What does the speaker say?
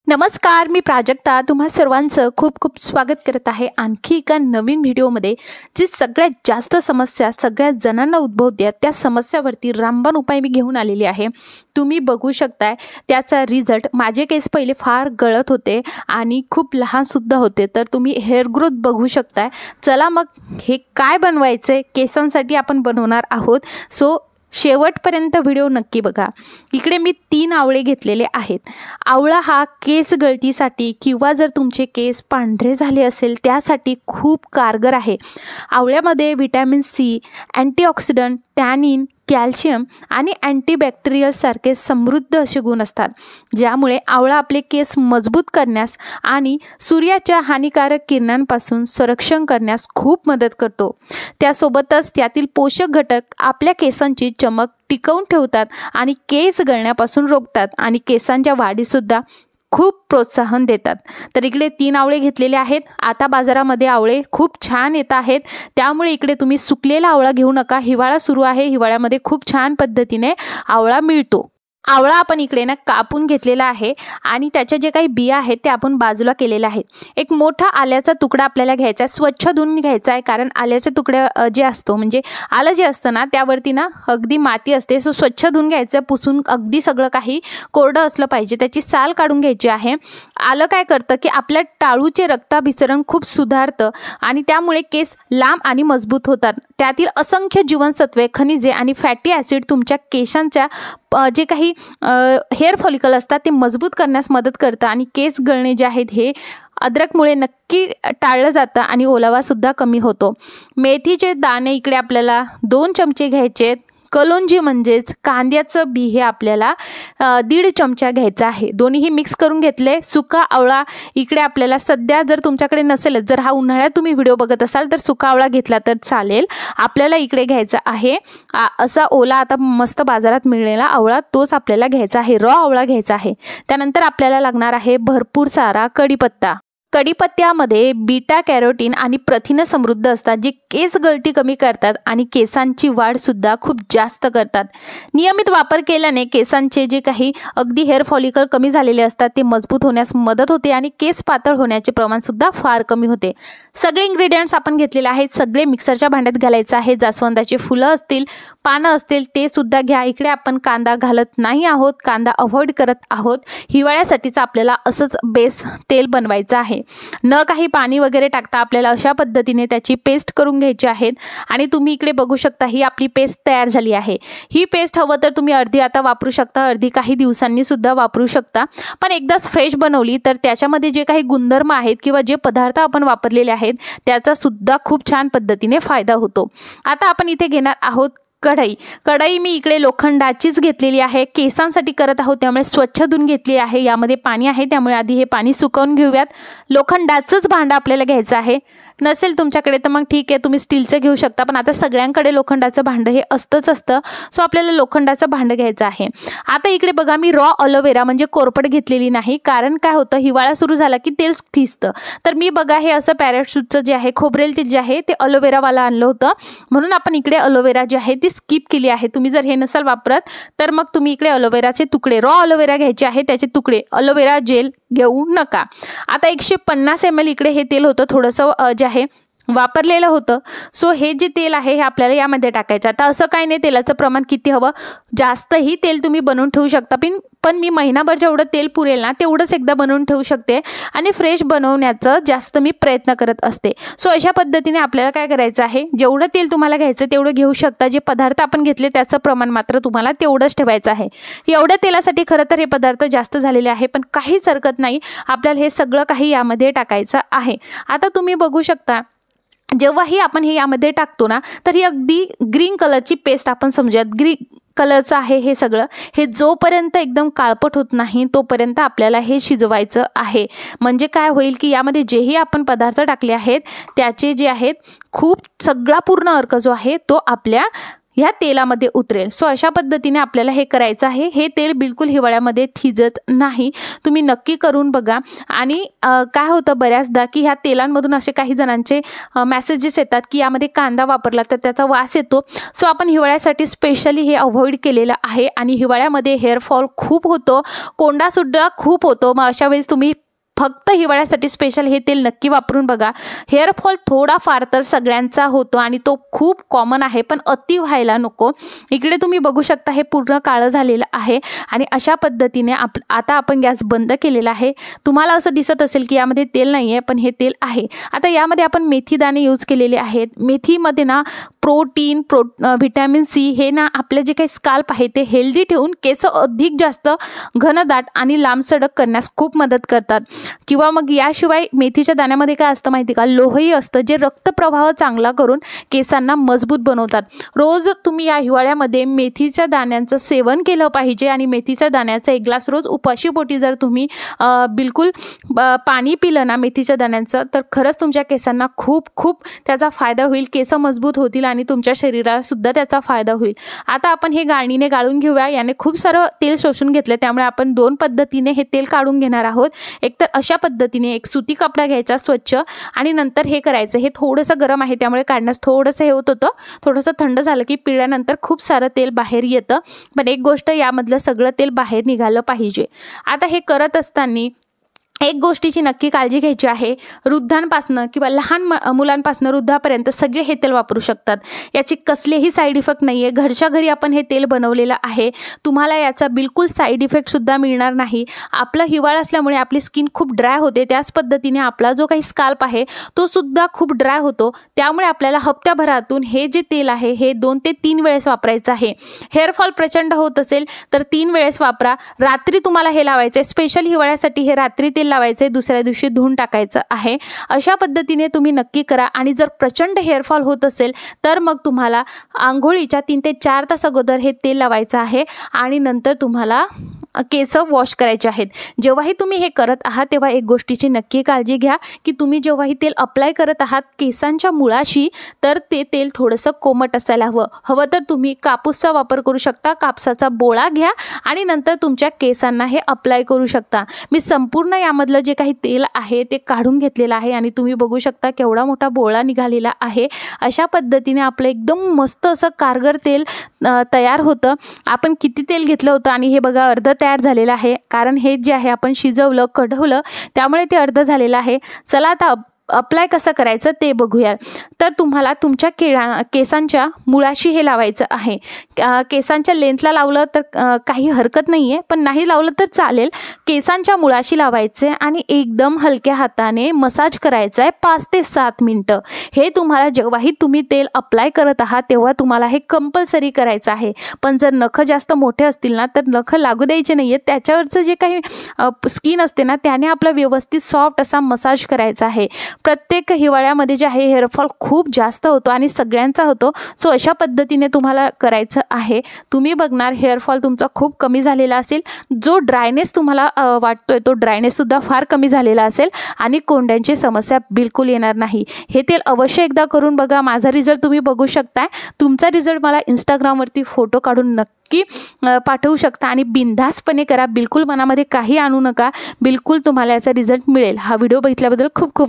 नमस्कार, मी प्राजक्ता तुम्हा सर्वांचं खूप खूप स्वागत करत आहे आणखी एका नवीन व्हिडिओमध्ये। जी सगळ्यात जास्त समस्या सगळ्या जणांना उद्भवते त्या समस्यावरती रामबाण उपाय मी घेऊन आलेली आहे। तुम्ही बघू शकताय त्याचा रिझल्ट। माझे केस पहिले फार गळत होते आणि खूप लहान सुद्धा होते, तर तुम्ही हेअर ग्रोथ बघू शकताय। चला मग हे काय बनवायचे केसांसाठी आपण बनवणार आहोत, सो शेवटपर्यंत व्हिडिओ नक्की बघा। इकडे मी 3 आवळे घेतलेले आहेत। आवळा हा केस गळतीसाठी किंवा जर तुमचे केस पांढरे झाले असेल त्यासाठी खूप कारगर आहे। आवळ्यामध्ये vitamin C, antioxidant, tannin, calcium आणि अँटीबॅक्टेरियल सारखे समृद्ध असे गुण असतात, ज्यामुळे आवळा आपले केस मजबूत करण्यास आणि सूर्याच्या हानिकारक किरणांपासून संरक्षण करण्यास खूप मदत करतो। त्यासोबतच त्यातील पोषक घटक आपल्या केसांची चमक टिकवून ठेवतात आणि केस गळण्यापासून रोखतात आणि केसांच्या वाढीसुद्धा खूप प्रोत्साहन देतात। तर इकडे 3 आवळे घेतलेले आहेत। आता बाजारामध्ये आवळे खूप छान येत आहेत, त्यामुळे इकडे तुम्ही सुकलेला आवळा घेऊ नका। हिवाळा सुरू आहे, हिवाळ्यामध्ये खूप छान पद्धतीने आवळा मिळतो। आवळा आपण इकडे ना कापून घेतलेला आहे आणि त्याचे जे काही बिया आहेत ते आपण बाजूला केलेले आहेत। एक मोठा आल्याचा तुकडा आपल्याला घ्यायचा आहे, स्वच्छ धुवून घ्यायचा आहे, कारण आल्याचे तुकडे जे असतो म्हणजे आलं जे असतं ना त्यावरती ना अगदी माती असते, सो स्वच्छ धुवून घ्यायचं, पुसून अगदी सगळं काही कोरडं असलं पाहिजे, त्याची साल काढून घ्यायची आहे। आलं काय करतं की आपल्या टाळूचे रक्ताभिसरण खूप सुधारतं आणि त्यामुळे केस लांब आणि मजबूत होतात। त्यातील असंख्य जीवनसत्वे, खनिजे आणि फॅटी ॲसिड तुमच्या केसांच्या जे काही हेअर फॉलिकल असतात ते मजबूत करण्यास मदत करतं आणि केस गळणे जे आहेत हे अद्रकमुळे नक्की टाळलं जातं आणि ओलावा सुद्धा कमी होतो। मेथीचे दाणे इकडे आपल्याला 2 चमचे घ्यायचे। कलोंजी म्हणजेच कांद्याचं बी हे आपल्याला 1.5 चमचा घ्यायचा आहे। दोन्हीही मिक्स करून घेतले। सुका आवळा इकडे आपल्याला सध्या जर तुमच्याकडे नसेल, जर हा उन्हाळ्यात तुम्ही व्हिडिओ बघत असाल तर सुका आवळा घेतला तर चालेल। आपल्याला इकडे घ्यायचा आहे असा ओला आता मस्त बाजारात मिळलेला आवळा, तोच आपल्याला घ्यायचा आहे, रॉ आवळा घ्यायचा आहे। त्यानंतर आपल्याला लागणार आहे भरपूर सारा कढीपत्ता। कढीपत्त्यामध्ये बीटा कॅरोटीन आणि प्रथिने समृद्ध असतात, जे केस गळती कमी करतात आणि केसांची वाढ सुद्धा खूप जास्त करतात। नियमित वापर केल्याने केसांचे जे काही अगदी हेअर फॉलिकल कमी झालेले असतात ते मजबूत होण्यास मदत होते आणि केस पातळ होण्याचे प्रमाण सुद्धा फार कमी होते। सगळे इन्ग्रेडियंट्स आपण घेतलेले आहेत, सगळे मिक्सरच्या भांड्यात घालायचं आहे। जास्वंदाची फुलं असतील, पानं असतील ते सुद्धा घ्या। इकडे आपण कांदा घालत नाही आहोत, कांदा अवॉइड करत आहोत। हिवाळ्यासाठीच आपल्याला असंच बेस तेल बनवायचं आहे। न काही पाणी वगैरे टाकता आपल्याला अशा पद्धतीने त्याची पेस्ट करून घ्यायची आहे आणि तुम्ही इकडे बघू शकता ही आपली पेस्ट तयार झाली आहे। ही पेस्ट हवं तर तुम्ही अर्धी आता वापरू शकता, अर्धी काही दिवसांनी सुद्धा वापरू शकता, पण एकदाच फ्रेश बनवली तर त्याच्यामध्ये जे काही गुणधर्म आहेत किंवा जे पदार्थ आपण वापरलेले आहेत त्याचा सुद्धा खूप छान पद्धतीने फायदा होतो। आता आपण इथे घेणार आहोत कढई मी इकडे लोखंडाचीच घेतलेली आहे। केसांसाठी करत आहोत त्यामुळे स्वच्छ धुवून घेतली आहे। यामध्ये पाणी आहे त्यामुळे आधी हे पाणी सुकवून घेऊयात। लोखंडाचंच भांडं आपल्याला घ्यायचं आहे, नसेल तुमच्याकडे तर मग ठीक आहे तुम्ही स्टीलचं घेऊ शकता, पण आता सगळ्यांकडे लोखंडाचं भांडं हे असतं, सो आपल्याला लोखंडाचं भांडं घ्यायचं आहे। आता इकडे बघा मी रॉ अलोवेरा म्हणजे कोरपड घेतलेली नाही, कारण काय होतं हिवाळा सुरू झाला की तेल थिजतं, तर मी बघा हे असं पॅराशूटचं जे आहे खोबरेल तेल जे आहे ते अलोवेरावाला आणलं होतं, म्हणून आपण इकडे अलोवेरा जे आहे ती स्किप केली आहे। तुम्ही जर हे नसाल वापरत तर मग तुम्ही इकडे अलोवेराचे तुकडे, रॉ अलोवेरा घ्यायचे आहे, त्याचे तुकडे, अलोवेरा जेल घेऊ नका। आता 150 ml इकडे हे तेल होतं, थोडंसं जे आहे वापरलेलं होतं, सो हे जे तेल आहे हे आपल्याला यामध्ये टाकायचं। आता असं काही नाही तेलाचं प्रमाण किती हवं, जास्तही तेल तुम्ही बनवून ठेवू शकता, पण मी महिनाभर जेवढं तेल पुरेल ना तेवढंच एकदा बनवून ठेवू शकते आणि फ्रेश बनवण्याचं जास्त मी प्रयत्न करत असते। सो अशा पद्धतीने आपल्याला काय करायचं आहे, जेवढं तेल तुम्हाला घ्यायचं तेवढं घेऊ शकता। जे पदार्थ आपण घेतले त्याचं प्रमाण मात्र तुम्हाला तेवढंच ठेवायचं आहे। एवढ्या तेलासाठी खरं तर हे पदार्थ जास्त झालेले आहे, पण काहीच हरकत नाही, आपल्याला हे सगळं काही यामध्ये टाकायचं आहे। आता तुम्ही बघू शकता जेव्हाही आपण हे यामध्ये टाकतो ना तर ही अगदी ग्रीन कलरची पेस्ट आपण समजूयात, ग्रीन कलरचं आहे हे सगळं। हे जोपर्यंत एकदम काळपट होत नाही तोपर्यंत आपल्याला हे शिजवायचं आहे। म्हणजे काय होईल की यामध्ये जेही आपण पदार्थ टाकले आहेत त्याचे जे आहेत खूप सगळा पूर्ण अर्क जो आहे तो आपल्या ह्या तेलामध्ये उतरेल. सो अशा पद्धतीने आपल्याला हे करायचं आहे. हे तेल बिलकुल हिवाळ्यामध्ये थिजत नाही. तुम्ही नक्की करून बघा. आणि काय होतं बऱ्याचदा की ह्या तेलांमधून असे काही जणांचे मेसेजेस येतात की यामध्ये कांदा वापरला तर त्याचा वास येतो. सो आपण हिवाळ्यासाठी स्पेशली हे अवॉइड केलेलं आहे. आणि हिवाळ्यामध्ये हेअरफॉल खूप होतो, कोंडासुद्धा खूप होतो. मग अशा वेळेस तुम्ही फक्त हिवाळ्यासाठी स्पेशल हे तेल नक्की वापरून बघा. हेअरफॉल थोडाफार तर सगळ्यांचा होतो आणि तो खूप कॉमन आहे, पण अति व्हायला नको. इकडे तुम्ही बघू शकता हे पूर्ण काळं झालेलं आहे. आणि अशा पद्धतीने आता आपण गॅस बंद केलेला आहे. तुम्हाला असं दिसत असेल की यामध्ये तेल नाही आहे, पण हे तेल आहे. आता यामध्ये आपण मेथी दाणे यूज केलेले आहेत. मेथीमध्ये ना प्रोटीन, व्हिटॅमिन सी हे ना आपले जे काही स्काल्प आहे ते हेल्दी ठेवून केस अधिक जास्त घनदाट आणि लांबसडक करण्यास खूप मदत करतात. किंवा मग याशिवाय मेथीच्या दाण्यामध्ये काय असतं माहिती का, लोहही असतं जे रक्तप्रवाह चांगला करून केसांना मजबूत बनवतात. रोज तुम्ही या हिवाळ्यामध्ये मेथीच्या दाण्यांचं सेवन केलं पाहिजे. आणि मेथीच्या दाण्याचा 1 ग्लास रोज उपाशीपोटी जर तुम्ही बिलकुल पाणी पिलं ना मेथीच्या दाण्यांचं, तर खरंच तुमच्या केसांना खूप खूप त्याचा फायदा होईल. केस मजबूत होतील आणि तुमच्या शरीराला सुद्धा त्याचा फायदा होईल. आता आपण हे गाळणीने गाळून घेऊया. याने खूप सारं तेल शोषून घेतलं, त्यामुळे आपण 2 पद्धतीने हे तेल काढून घेणार आहोत. एक तर अशा पद्धतीने एक सुती कपडा घ्यायचा स्वच्छ, आणि नंतर हे करायचं. हे थोडंसं गरम आहे त्यामुळे काढण्यास थोडंसं हे होत होतं. थोडंसं थंड झालं की पिळल्यानंतर खूप सारं तेल बाहेर येतं. पण एक गोष्ट, यामधलं सगळं तेल बाहेर निघालं पाहिजे. आता हे करत असताना एक गोष्टीची नक्की काळजी घ्यायची आहे. वृद्धांपासनं किंवा लहान मुलांपासनं वृद्धापर्यंत सगळे हे तेल वापरू शकतात. याची कसलेही साईड इफेक्ट नाही आहे. घरच्या घरी आपण हे तेल बनवलेलं आहे. तुम्हाला याचा बिलकुल साईड इफेक्टसुद्धा मिळणार नाही. आपलं हिवाळा असल्यामुळे आपली स्किन खूप ड्राय होते. त्याच पद्धतीने आपला जो काही स्काल्प आहे तो सुद्धा खूप ड्राय होतो. त्यामुळे आपल्याला हप्त्याभरातून हे जे तेल आहे हे 2 ते 3 वेळेस वापरायचं आहे. हेअरफॉल प्रचंड होत असेल तर 3 वेळेस वापरा. रात्री तुम्हाला हे लावायचं आहे. स्पेशल हिवाळ्यासाठी हे रात्री तेल लावायचे, दुसऱ्या दिवशी धुवून टाकायचं आहे. अशा पद्धतीने तुम्ही नक्की करा. आणि जर प्रचंड हेअरफॉल होत असेल तर मग तुम्हाला आंघोळीच्या 3 ते 4 तास अगोदर हे तेल लावायचं आहे. आणि नंतर तुम्हाला केस वॉश करायचे आहेत. जेव्हाही तुम्ही हे करत आहात तेव्हा एक गोष्टीची नक्की काळजी घ्या की तुम्ही जेव्हाही तेल अप्लाय करत आहात केसांच्या मुळाशी, तर ते तेल थोडंसं कोमट असायला हवं तर तुम्ही कापूसचा वापर करू शकता. कापसाचा बोळा घ्या आणि नंतर तुमच्या केसांना हे अप्लाय करू शकता. मी संपूर्ण यामधलं जे काही तेल आहे ते काढून घेतलेलं आहे आणि तुम्ही बघू शकता केवढा मोठा बोळा निघालेला आहे. अशा पद्धतीने आपलं एकदम मस्त असं कारगर तेल तयार होतं. आपण किती तेल घेतलं होतं आणि हे बघा अर्ध तयार झालेलं आहे, कारण हे जे आहे आपण शिजवलं, कढवलं, त्यामुळे ते अर्ध झालेलं आहे. चला आता अप्लाय कसं करायचं ते बघूया. तर तुम्हाला तुमच्या केसांच्या मुळाशी हे लावायचं आहे. केसांच्या लेंथला लावलं तर काही हरकत नाही आहे, पण नाही लावलं तर चालेल. केसांच्या मुळाशी लावायचे आणि एकदम हलक्या हाताने मसाज करायचा आहे 5 ते 7 मिनटं. हे तुम्हाला जेव्हाही तुम्ही तेल अप्लाय करत आहात तेव्हा तुम्हाला हे कंपल्सरी करायचं आहे. पण जर नखं जास्त मोठे असतील ना तर नखं लागू द्यायचे नाही आहेत. त्याच्यावरचं जे काही स्किन असते ना त्याने आपला व्यवस्थित सॉफ्ट असा मसाज करायचा आहे. प्रत्येक हिवाळ्यामध्ये जे आहे हेअरफॉल खूप जास्त होतो आणि सगळ्यांचा होतो. सो अशा पद्धतीने तुम्हाला करायचं आहे. तुम्ही बघणार हेअरफॉल तुमचा खूप कमी झालेला असेल. जो ड्रायनेस तुम्हाला वाटतोय तो ड्रायनेससुद्धा फार कमी झालेला असेल आणि कोंड्यांची समस्या बिलकुल येणार नाही. हे तेल अवश्य एकदा करून बघा. माझा रिझल्ट तुम्ही बघू शकताय. तुमचा रिझल्ट मला इंस्टाग्रामवरती फोटो काढून नक्की पाठवू शकता आणि बिनधास्तपणे करा. बिलकुल मनामध्ये काही आणू नका. बिलकुल तुम्हाला याचा रिझल्ट मिळेल. हा व्हिडिओ बघितल्याबद्दल खूप खूप